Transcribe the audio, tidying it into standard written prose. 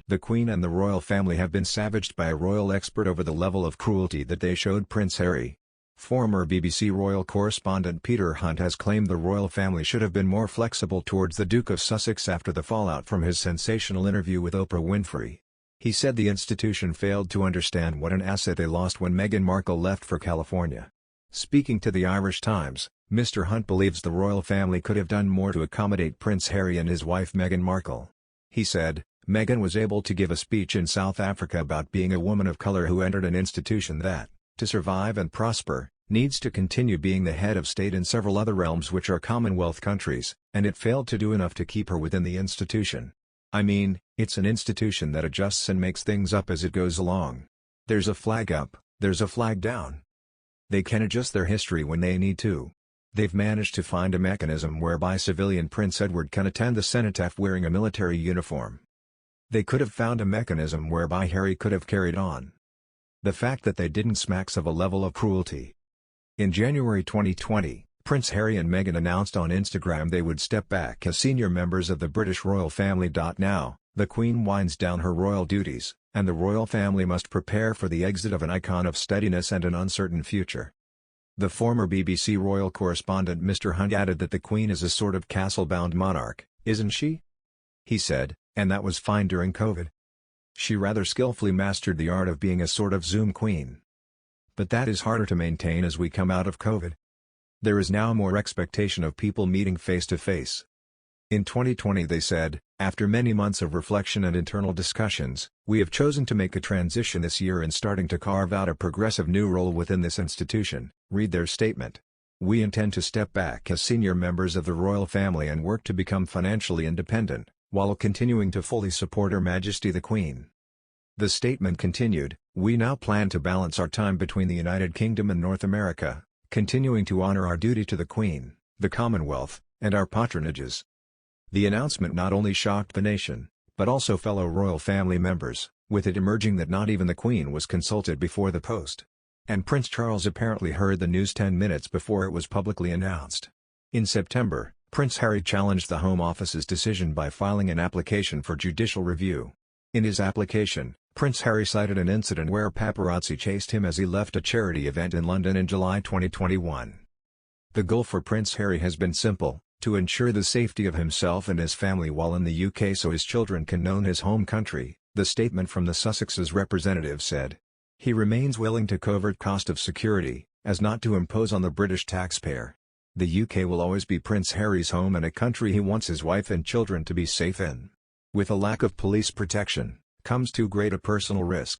The Queen and the royal family have been savaged by a royal expert over the level of cruelty that they showed Prince Harry. Former BBC royal correspondent Peter Hunt has claimed the royal family should have been more flexible towards the Duke of Sussex after the fallout from his sensational interview with Oprah Winfrey. He said the institution failed to understand what an asset they lost when Meghan Markle left for California. Speaking to the Irish Times, Mr. Hunt believes the royal family could have done more to accommodate Prince Harry and his wife Meghan Markle. He said, Meghan was able to give a speech in South Africa about being a woman of color who entered an institution that, to survive and prosper, needs to continue being the head of state in several other realms which are Commonwealth countries, and it failed to do enough to keep her within the institution. I mean, it's an institution that adjusts and makes things up as it goes along. There's a flag up, there's a flag down. They can adjust their history when they need to. They've managed to find a mechanism whereby civilian Prince Edward can attend the cenotaph wearing a military uniform. They could have found a mechanism whereby Harry could have carried on. The fact that they didn't smacks of a level of cruelty. In January 2020, Prince Harry and Meghan announced on Instagram they would step back as senior members of the British royal family. Now, the Queen winds down her royal duties, and the royal family must prepare for the exit of an icon of steadiness and an uncertain future. The former BBC royal correspondent Mr. Hunt added that the Queen is a sort of castle-bound monarch, isn't she? He said, and that was fine during COVID. She rather skillfully mastered the art of being a sort of Zoom queen. But that is harder to maintain as we come out of COVID. There is now more expectation of people meeting face-to-face. In 2020 they said, after many months of reflection and internal discussions, we have chosen to make a transition this year in starting to carve out a progressive new role within this institution, read their statement. We intend to step back as senior members of the royal family and work to become financially independent, while continuing to fully support Her Majesty the Queen. The statement continued, we now plan to balance our time between the United Kingdom and North America, continuing to honor our duty to the Queen, the Commonwealth, and our patronages. The announcement not only shocked the nation, but also fellow royal family members, with it emerging that not even the Queen was consulted before the post. And Prince Charles apparently heard the news 10 minutes before it was publicly announced. In September, Prince Harry challenged the Home Office's decision by filing an application for judicial review. In his application, Prince Harry cited an incident where paparazzi chased him as he left a charity event in London in July 2021. The goal for Prince Harry has been simple, to ensure the safety of himself and his family while in the UK so his children can know his home country, the statement from the Sussex's representative said. He remains willing to cover cost of security, as not to impose on the British taxpayer. The UK will always be Prince Harry's home and a country he wants his wife and children to be safe in. With a lack of police protection, comes too great a personal risk.